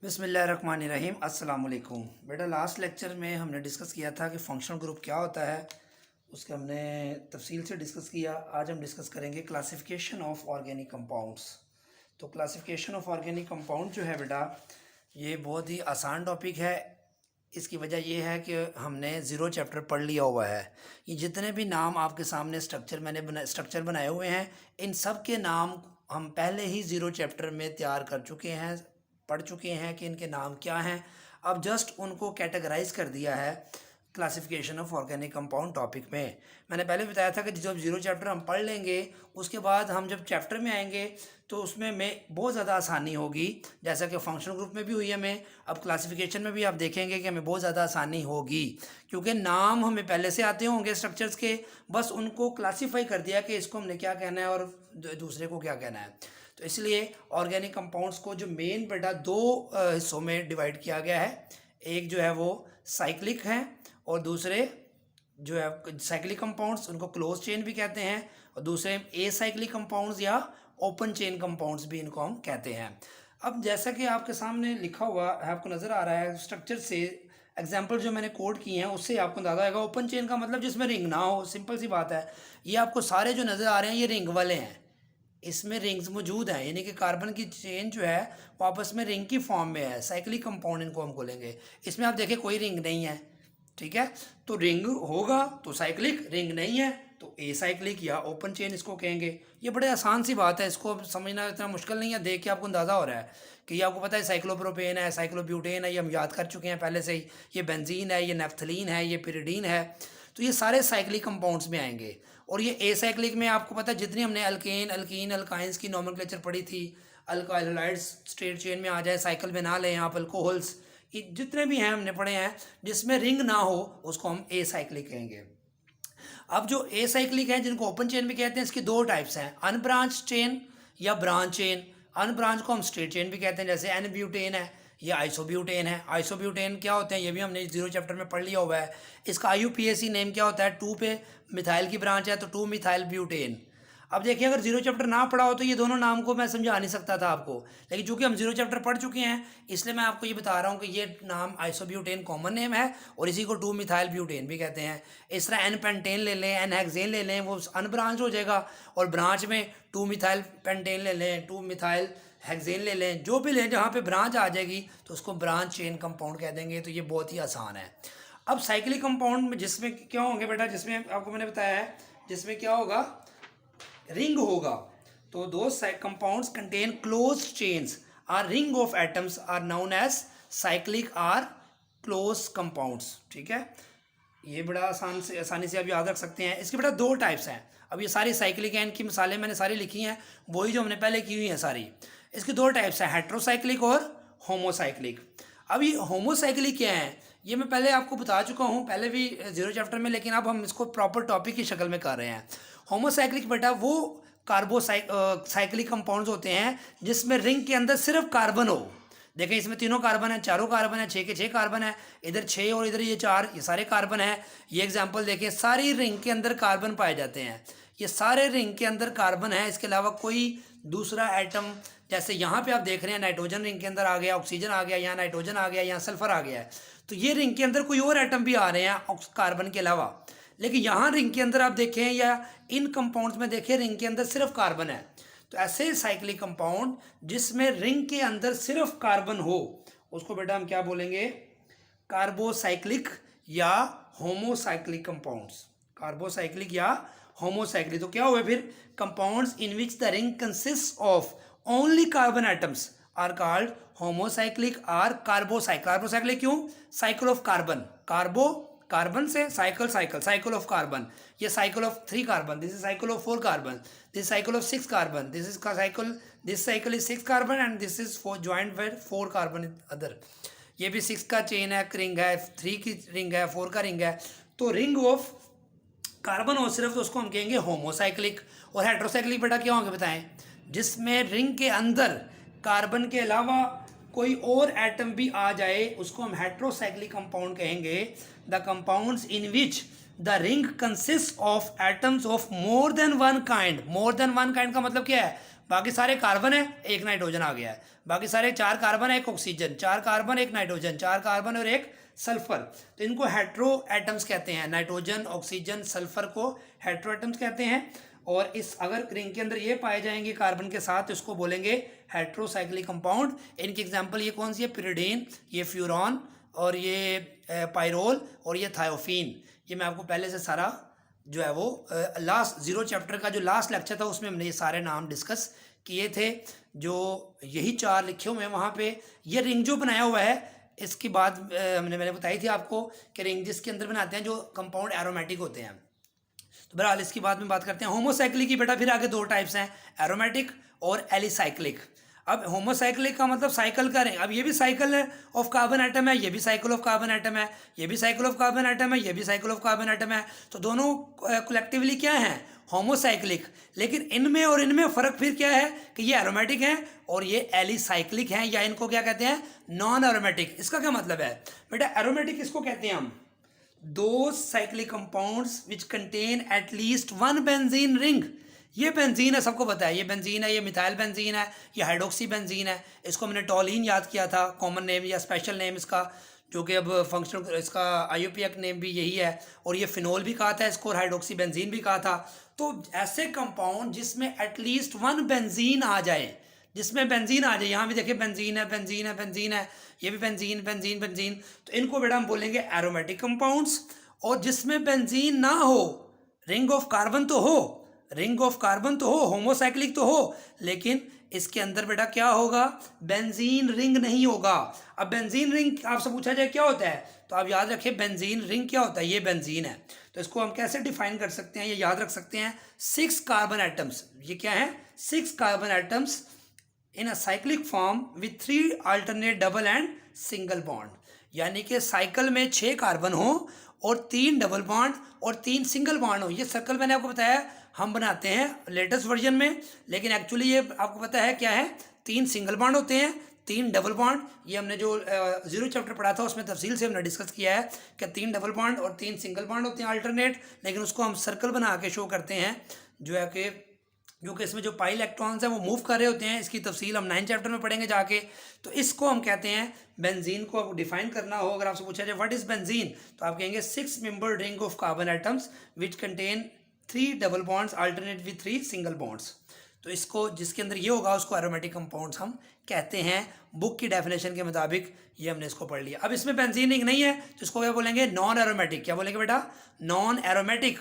बिस्मिल्लाहिर्रहमानिर्रहीम अस्सलाम वालेकुम। बेटा लास्ट लेक्चर में हमने डिस्कस किया था कि फंक्शनल ग्रुप क्या होता है, उसका हमने तफसील से डिस्कस किया। आज हम डिस्कस करेंगे क्लासिफिकेशन ऑफ ऑर्गेनिक कंपाउंड्स। तो क्लासिफिकेशन ऑफ ऑर्गेनिक कंपाउंड जो है बेटा, ये बहुत ही आसान टॉपिक है। इसकी वजह यह है कि हमने ज़ीरो चैप्टर पढ़ लिया हुआ है। ये जितने भी नाम आपके सामने स्ट्रक्चर बनाए हुए हैं, इन सब के नाम हम पहले ही ज़ीरो चैप्टर में तैयार कर चुके हैं, पढ़ चुके हैं कि इनके नाम क्या हैं। अब जस्ट उनको कैटेगराइज कर दिया है classification of organic compound topic में। मैंने पहले बताया था कि जब ज़ीरो चैप्टर हम पढ़ लेंगे, उसके बाद हम जब चैप्टर में आएंगे तो उसमें बहुत ज़्यादा आसानी होगी, जैसा कि फंक्शनल ग्रुप में भी हुई हमें। अब क्लासिफिकेशन में भी आप देखेंगे कि हमें बहुत ज़्यादा आसानी होगी, क्योंकि नाम हमें पहले से आते होंगे स्ट्रक्चर्स के, बस उनको क्लासीफाई कर दिया कि इसको हमने क्या कहना है और दूसरे को क्या कहना है। तो इसलिए ऑर्गेनिक कंपाउंड्स को जो मेन बेटा दो हिस्सों में डिवाइड किया गया है। एक जो है वो साइक्लिक है और दूसरे जो है साइक्लिक कंपाउंड्स, उनको क्लोज चेन भी कहते हैं, और दूसरे एसाइक्लिक कंपाउंड्स या ओपन चेन कंपाउंड्स भी इनको हम कहते हैं। अब जैसा कि आपके सामने लिखा हुआ है, आपको नज़र आ रहा है स्ट्रक्चर से, एग्जाम्पल जो मैंने कोड किए हैं उससे आपको अंदाजा आएगा। ओपन चेन का मतलब जिसमें रिंग ना हो, सिंपल सी बात है। ये आपको सारे जो नज़र आ रहे हैं ये रिंग वाले हैं, इसमें रिंग्स मौजूद हैं, यानी कि कार्बन की चेन जो है वो आपस में रिंग की फॉर्म में है। साइक्लिक कंपाउंड इनको हम बोलेंगे। इसमें आप देखें कोई रिंग नहीं है, ठीक है। तो रिंग होगा तो साइक्लिक, रिंग नहीं है तो एसाइक्लिक या ओपन चेन इसको कहेंगे। ये बड़े आसान सी बात है, इसको समझना इतना मुश्किल नहीं है। देख के आपको अंदाज़ा हो रहा है कि ये आपको पता है साइक्लोप्रोपेन है, साइक्लोब्यूटेन है, ये हम याद कर चुके हैं पहले से ही। ये बेंजीन है, ये नेफ्थलीन है, ये पिरिडीन है। तो ये सारे साइक्लिक कंपाउंड्स में आएंगे। और ये एसाइक्लिक में आपको पता है जितनी हमने अल्केन, अल्कीन, अल्काइंस की नोमेनक्लेचर पढ़ी थी, अल्काइलाइड्स स्ट्रेट चेन में आ जाए, साइकिल में ना लें आप, अल्कोहल्स, जितने भी हैं हमने पढ़े हैं, जिसमें रिंग ना हो उसको हम एसाइक्लिक कहेंगे। अब जो एसाइक्लिक है, जिनको ओपन चेन भी कहते हैं, इसकी दो टाइप्स हैं, अनब्रांच चेन या ब्रांच चेन। अनब्रांच को हम स्ट्रेट चेन भी कहते हैं, जैसे एन ब्यूटेन है, ये आइसोब्यूटेन है। आइसोब्यूटेन क्या होते हैं ये भी हमने जीरो चैप्टर में पढ़ लिया हुआ है। इसका आईयूपीएसी नेम क्या होता है, 2 पे मिथाइल की ब्रांच है तो 2 मिथाइल ब्यूटेन। अब देखिए, अगर जीरो चैप्टर ना पढ़ा हो तो ये दोनों नाम को मैं समझा नहीं सकता था आपको, लेकिन चूंकि हम जीरो चैप्टर पढ़ चुके हैं इसलिए मैं आपको ये बता रहा हूँ कि ये नाम आइसोब्यूटेन कॉमन नेम है और इसी को 2 मिथाइल ब्यूटेन भी कहते हैं। इस तरह एन पेंटेन ले लें, एन हेक्सेन ले लें, वो अनब्रांच हो जाएगा, और ब्रांच में 2 मिथाइल पेंटेन ले लें, 2 मिथाइल हेक्सेन ले लें, जो भी लें जहाँ पे ब्रांच आ जाएगी तो उसको ब्रांच चेन कंपाउंड कह देंगे। तो ये बहुत ही आसान है। अब साइक्लिक कंपाउंड में जिसमें क्या होंगे बेटा, जिसमें आपको मैंने बताया है जिसमें क्या होगा, रिंग होगा। तो दो compounds contain close chains or ring of atoms are known as cyclic or close compounds, ठीक है। ये बड़ा आसानी से आप याद रख सकते हैं। इसके बेटा दो टाइप्स हैं। अब ये सारी साइक्लिक हैं, इनकी मिसालें मैंने सारी लिखी हैं, वही जो हमने पहले की हुई हैं सारी। इसके दो टाइप्स हैं, हेट्रोसाइक्लिक और होमोसाइक्लिक। अब ये होमोसाइक्लिक क्या है ये मैं पहले आपको बता चुका हूँ, पहले भी जीरो चैप्टर में, लेकिन अब हम इसको प्रॉपर टॉपिक की शक्ल में कर रहे हैं। होमोसाइक्लिक बेटा वो साइक्लिक कंपाउंड्स होते हैं जिसमें रिंग के अंदर सिर्फ कार्बन हो। देखें, इसमें तीनों कार्बन है, चारों कार्बन है, 6 के 6 कार्बन है, इधर 6 और इधर ये 4, ये सारे कार्बन है। ये एग्जांपल देखें, सारी रिंग के अंदर कार्बन पाए जाते हैं, ये सारे रिंग के अंदर कार्बन है। इसके अलावा कोई दूसरा एटम, जैसे यहाँ पे आप देख रहे हैं नाइट्रोजन रिंग के अंदर आ गया, ऑक्सीजन आ गया, यहाँ नाइट्रोजन आ गया, यहाँ सल्फर आ गया है। तो ये रिंग के अंदर कोई और एटम भी आ रहे हैं कार्बन के अलावा, लेकिन यहाँ रिंग के अंदर आप देखें या इन कंपाउंड्स में देखें रिंग के अंदर सिर्फ कार्बन है। तो ऐसे साइक्लिक कंपाउंड जिसमें रिंग के अंदर सिर्फ कार्बन हो उसको बेटा हम क्या बोलेंगे, कार्बोसाइक्लिक या होमोसाइक्लिक कंपाउंड्स। कार्बोसाइक्लिक या होमोसाइक्लिक। तो क्या हुआ फिर, compounds in which the ring consist of only carbon atoms are called homocyclic or carbocyclic. Carbocyclic क्यों, साइकिल ऑफ कार्बन, कार्बन से साइकिल ऑफ कार्बन। ये cycle of 3 carbon, this is cycle of 4 carbon, this cycle of 6 carbon, this cycle is 6 carbon and this is joint with 4 carbon other. ये भी 6 का chain है, ring है, 3 की ring है, 4 का रिंग है। तो रिंग ऑफ कार्बन हो सिर्फ तो उसको हम कहेंगे होमोसाइक्लिक। और हेट्रोसाइक्लिक बेटा क्या होंगे बताएं, जिसमें रिंग के अंदर कार्बन के अलावा कोई और एटम भी आ जाए उसको हम हेट्रोसाइक्लिक कंपाउंड कहेंगे। The compounds in which the ring consist of atoms of more than one kind. More than one kind का मतलब क्या है, बाकी सारे कार्बन है, एक नाइट्रोजन आ गया है, बाकी सारे 4 कार्बन है, एक ऑक्सीजन, 4 कार्बन एक नाइट्रोजन, 4 कार्बन और एक सल्फर। तो इनको हेट्रो एटम्स कहते हैं, नाइट्रोजन ऑक्सीजन सल्फर को हेट्रो एटम्स कहते हैं। और इस अगर रिंग के अंदर ये पाए जाएंगे कार्बन के साथ तो इसको बोलेंगे हेट्रोसाइक्लिक कंपाउंड। इनकी एग्जांपल ये कौन सी है, पिरिडीन, ये फ्यूरॉन और ये पायरोल और ये थायोफीन। ये मैं आपको पहले से सारा जो है वो लास्ट 0 चैप्टर का जो लास्ट लेक्चर था उसमें हमने ये सारे नाम डिस्कस किए थे। जो यही 4 लिखे हुए हैं वहाँ पे। ये रिंग जो बनाया हुआ है इसकी बात मैंने बताई थी आपको कि रिंग जिसके अंदर बनाते हैं जो कंपाउंड एरोमेटिक होते हैं। तो बहरहाल इसकी बाद में बात करते हैं होमोसाइक्लिक की। बेटा फिर आगे 2 टाइप्स हैं, एरोमेटिक और एलिसाइक्लिक। अब होमोसाइक्लिक का मतलब साइकिल करें, अब ये भी साइकिल ऑफ कार्बन एटम है, ये भी साइकिल ऑफ कार्बन एटम है, ये भी साइकिल ऑफ कार्बन एटम है, ये भी साइकिल ऑफ कार्बन एटम है। तो दोनों कलेक्टिवली क्या हैं, होमोसाइक्लिक। लेकिन इनमें और इनमें फ़र्क फिर क्या है कि ये एरोमेटिक हैं और ये एलिसाइक्लिक हैं, या इनको क्या कहते हैं, नॉन एरोमेटिक। इसका क्या मतलब है बेटा, एरोमेटिक इसको कहते हैं हम those cyclic compounds which contain at least one benzene ring। ये बेंजीन है, सबको पता है ये बेंजीन है, ये मिथाइल बेंजीन है, ये हाइड्रोक्सी बेंजीन है। इसको मैंने टॉलिन याद किया था, कॉमन नेम या स्पेशल नेम इसका, जो कि अब फंक्शनल इसका IUPAC नेम भी यही है। और ये फिनोल भी कहा था इसको, और हाइड्रोक्सी बेंजीन भी कहा था। तो ऐसे कंपाउंड जिसमें एटलीस्ट 1 बेंजीन आ जाए, जिसमें बेंजीन आ जाए, यहाँ भी देखिए बेंजीन है, बेंजीन है, बेंजीन है, ये भी बेंजीन बेंजीन बेंजीन। तो इनको बेटा हम बोलेंगे एरोमेटिक कंपाउंड्स। और जिसमें बेंजीन ना हो, रिंग ऑफ कार्बन तो हो, रिंग ऑफ कार्बन तो हो, होमोसाइक्लिक तो हो, लेकिन इसके अंदर बेटा क्या होगा, बेंजीन रिंग नहीं होगा। अब बेंजीन रिंग आपसे पूछा जाए क्या होता है, तो आप याद रखिए बेंजीन रिंग क्या होता है, ये बेंजीन है। तो इसको हम कैसे डिफाइन कर सकते हैं, ये याद रख सकते हैं, 6 कार्बन एटम्स। ये क्या है, 6 carbon atoms in a cyclic form with 3 alternate double and single bond. यानी कि साइकिल में 6 कार्बन हो और 3 डबल बॉन्ड और 3 सिंगल बॉन्ड हो। ये सर्कल मैंने आपको बताया हम बनाते हैं लेटेस्ट वर्जन में, लेकिन एक्चुअली ये आपको पता है क्या है, 3 सिंगल बॉन्ड होते हैं, 3 डबल बॉन्ड। ये हमने जो 0 चैप्टर पढ़ा था उसमें तफसील से हमने डिस्कस किया है कि 3 डबल बॉन्ड और 3 सिंगल बॉन्ड होते हैं अल्टरनेट, लेकिन उसको हम सर्कल बना के शो करते हैं जो है कि इसमें जो पाई इलेक्ट्रॉन्स हैं वो मूव कर रहे होते हैं। इसकी तफसील हम 9 चैप्टर में पढ़ेंगे जाके। तो इसको हम कहते हैं बेंजीन को डिफाइन करना हो, अगर आपसे पूछा जाए व्हाट इज बेंजीन, तो आप कहेंगे 6 membered ring of carbon atoms which contain 3 double bonds alternate with 3 single bonds. तो इसको जिसके अंदर ये होगा उसको एरोमेटिक कंपाउंड्स हम कहते हैं। बुक की डेफिनेशन के मुताबिक ये हमने इसको पढ़ लिया। अब इसमें बेंजीन रिंग नहीं है तो इसको क्या बोलेंगे, नॉन एरोमेटिक। क्या बोलेंगे बेटा, नॉन एरोमेटिक।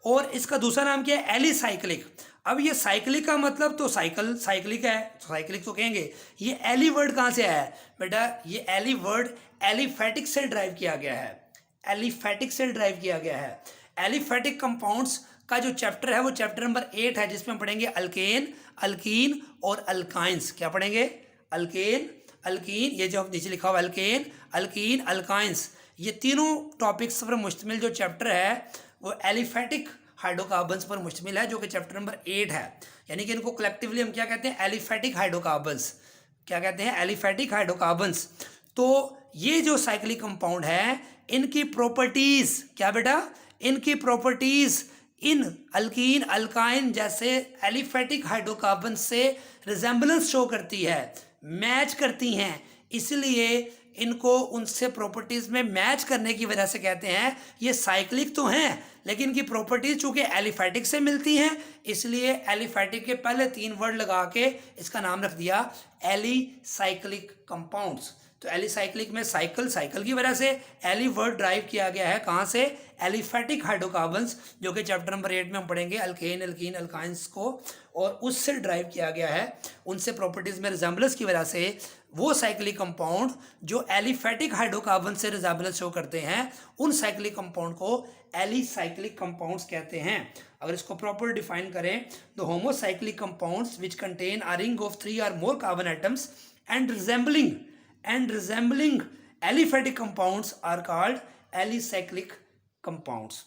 और इसका दूसरा नाम क्या है, एलिसाइक्लिक। अब ये साइक्लिक का मतलब तो साइक्लिक है, साइक्लिक तो कहेंगे। ये एली वर्ड कहाँ से आया है बेटा, ये एली वर्ड एलिफेटिक से ड्राइव किया गया है, एलिफेटिक से ड्राइव किया गया है। एलिफेटिक कंपाउंड्स का जो चैप्टर है वो चैप्टर नंबर 8 है, जिसमें हम पढ़ेंगे अल्केन, अल्कीन और अल्काइंस। क्या पढ़ेंगे, अल्केन, अल्कीन, ये जो नीचे लिखा हुआ अल्केन, अल्कीन, अल्काइंस, ये तीनों टॉपिक्स पर मुश्तमिल जो चैप्टर है वो एलिफेटिक हाइड्रोकार्बन्स पर मुश्तमिल है, जो कि चैप्टर नंबर 8 है। यानी कि इनको कलेक्टिवली हम क्या कहते हैं, एलिफेटिक हाइड्रोकार्बन्स। क्या कहते हैं, एलिफेटिक हाइड्रोकार्बन्स। तो ये जो साइक्लिक कंपाउंड है इनकी प्रॉपर्टीज क्या बेटा, इनकी प्रॉपर्टीज इन अल्कीन अल्काइन जैसे एलिफेटिक हाइड्रोकार्बन से रिजेंबलेंस शो करती है, मैच करती हैं। इसलिए इनको उनसे प्रॉपर्टीज़ में मैच करने की वजह से कहते हैं ये साइक्लिक तो हैं, लेकिन इनकी प्रॉपर्टीज़ चूँकि एलिफेटिक से मिलती हैं, इसलिए एलिफेटिक के पहले 3 वर्ड लगा के इसका नाम रख दिया एलिसाइक्लिक कंपाउंड्स। तो एलिसाइक्लिक में साइकिल, साइकिल की वजह से एली वर्ड ड्राइव किया गया है कहाँ से, एलिफेटिक हाइड्रोकार्बन्स, जो कि चैप्टर नंबर 8 में हम पढ़ेंगे अल्केन, अल्कीन, अल्काइंस को, और उससे ड्राइव किया गया है। उनसे प्रॉपर्टीज़ में रिजेंबलेंस की वजह से वो साइक्लिक कंपाउंड जो एलिफेटिक हाइड्रोकार्बन से रिजेंबलेंस शो करते हैं उन साइक्लिक कंपाउंड को एलिसाइक्लिक कंपाउंड्स कहते हैं। अगर इसको प्रॉपर डिफाइन करें तो homocyclic compounds which contain a ring of 3 or more carbon atoms and resembling aliphatic compounds are called alicyclic compounds.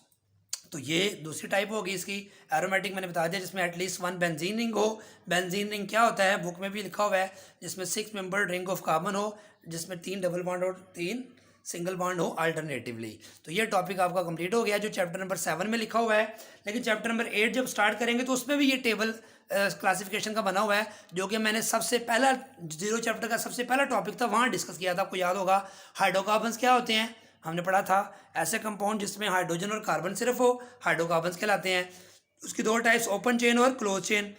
तो ये दूसरी टाइप होगी इसकी। एरोमेटिक मैंने बता दिया जिसमें एटलीस्ट 1 बेंजीन रिंग हो। बेंजीन रिंग क्या होता है, बुक में भी लिखा हुआ है, जिसमें 6 मेंबर्ड रिंग ऑफ कार्बन हो, जिसमें 3 डबल बॉन्ड और 3 सिंगल बॉन्ड हो अल्टरनेटिवली। तो ये टॉपिक आपका कंप्लीट हो गया जो चैप्टर नंबर 7 में लिखा हुआ है। लेकिन चैप्टर नंबर 8 जब स्टार्ट करेंगे तो उसमें भी ये टेबल क्लासिफिकेशन का बना हुआ है, जो कि मैंने सबसे पहला 0 चैप्टर का सबसे पहला टॉपिक था, वहाँ डिस्कस किया था। आपको याद होगा हाइड्रोकार्बन्स क्या होते हैं, हमने पढ़ा था। ऐसे कंपाउंड जिसमें हाइड्रोजन और कार्बन सिर्फ हो, हाइड्रोकार्बन्स कहलाते हैं। उसकी दो टाइप्स, ओपन चेन और क्लोज चेन।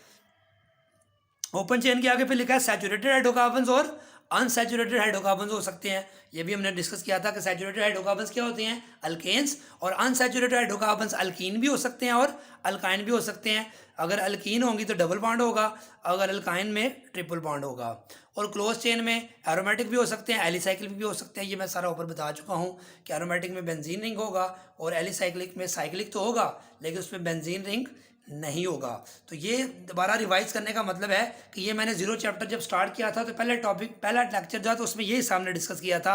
ओपन चेन के आगे पे लिखा है सैचुरेटेड हाइड्रोकार्बन्स और अनसैचुरेटेड हाइड्रोकार्बन्स हो सकते हैं। ये भी हमने डिस्कस किया था कि सैचुरेटेड हाइड्रोकार्बन्स क्या होते हैं, अल्केन्स, और अनसैचुरेटेड हाइड्रोकार्बन्स अल्कीन भी हो सकते हैं और अल्काइन भी हो सकते हैं। अगर अल्कीन होंगी तो डबल बॉन्ड होगा, अगर अल्काइन में ट्रिपल बॉन्ड होगा। और क्लोज चेन में एरोमेटिक भी हो सकते हैं, एलिसाइक्लिक भी हो सकते हैं। ये मैं सारा ऊपर बता चुका हूँ कि एरोमेटिक में बेंजीन रिंग होगा और एलिसाइक्लिक में साइक्लिक तो होगा लेकिन उसमें बेंजीन रिंग नहीं होगा। तो ये दोबारा रिवाइज करने का मतलब है कि ये मैंने 0 चैप्टर जब स्टार्ट किया था तो पहला लेक्चर जो था तो उसमें ये हिसाब ने डिस्कस किया था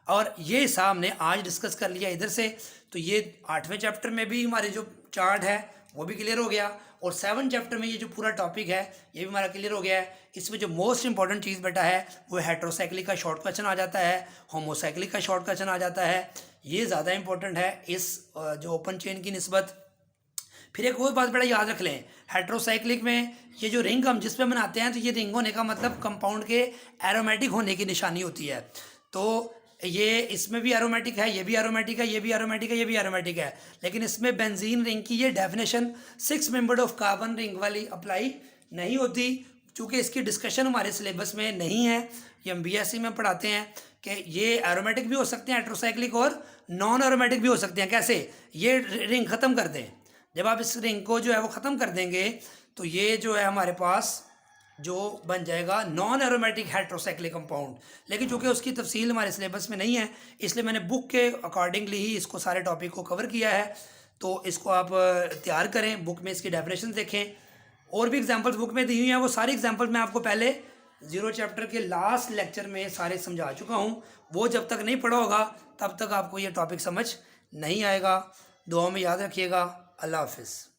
और ये हिसाब ने आज डिस्कस कर लिया इधर से। तो ये 8वें चैप्टर में भी हमारे जो चार्ट है वो भी क्लियर हो गया और 7 चैप्टर में ये जो पूरा टॉपिक है ये भी हमारा क्लियर हो गया है। इसमें जो मोस्ट इंपॉर्टेंट चीज़ बेटा है वो हेट्रोसाइक्लिक का शॉर्ट क्वेश्चन आ जाता है, होमोसाइक्लिक का शॉर्ट क्वेश्चन आ जाता है। ये ज़्यादा इंपॉर्टेंट है इस जो ओपन चेन की निस्बत। फिर एक और बात बड़ा याद रख लें, हेट्रोसाइक्लिक में ये जो रिंग हम जिस पे बनाते हैं तो ये रिंग होने का मतलब कंपाउंड के एरोमेटिक होने की निशानी होती है। तो ये इसमें भी एरोमेटिक है, ये भी एरोमेटिक है, ये भी एरोमेटिक है, ये भी एरोमेटिक है। लेकिन इसमें बेंजीन रिंग की ये definition 6 membered of carbon ring वाली अप्लाई नहीं होती, चूँकि इसकी डिस्कशन हमारे सिलेबस में नहीं है। ये हम BSc में पढ़ाते हैं कि ये एरोमेटिक भी हो सकते हैं हेट्रोसाइक्लिक और नॉन एरोमेटिक भी हो सकते हैं। कैसे, ये रिंग ख़त्म कर दें, जब आप इस रिंग को जो है वो ख़त्म कर देंगे तो ये जो है हमारे पास जो बन जाएगा नॉन एरोमेटिक हेट्रोसाइक्लिक कंपाउंड। लेकिन चूँकि उसकी तफसील हमारे सिलेबस में नहीं है इसलिए मैंने बुक के अकॉर्डिंगली ही इसको सारे टॉपिक को कवर किया है। तो इसको आप तैयार करें, बुक में इसकी डेफिनेशन देखें। और भी एग्जांपल्स बुक में दी हुई हैं, वो सारी एग्जांपल्स मैं आपको पहले 0 चैप्टर के लास्ट लेक्चर में सारे समझा चुका हूँ। वो जब तक नहीं पढ़ा होगा तब तक आपको ये टॉपिक समझ नहीं आएगा। दुआ में याद रखिएगा। अल्लाह हाफिज़।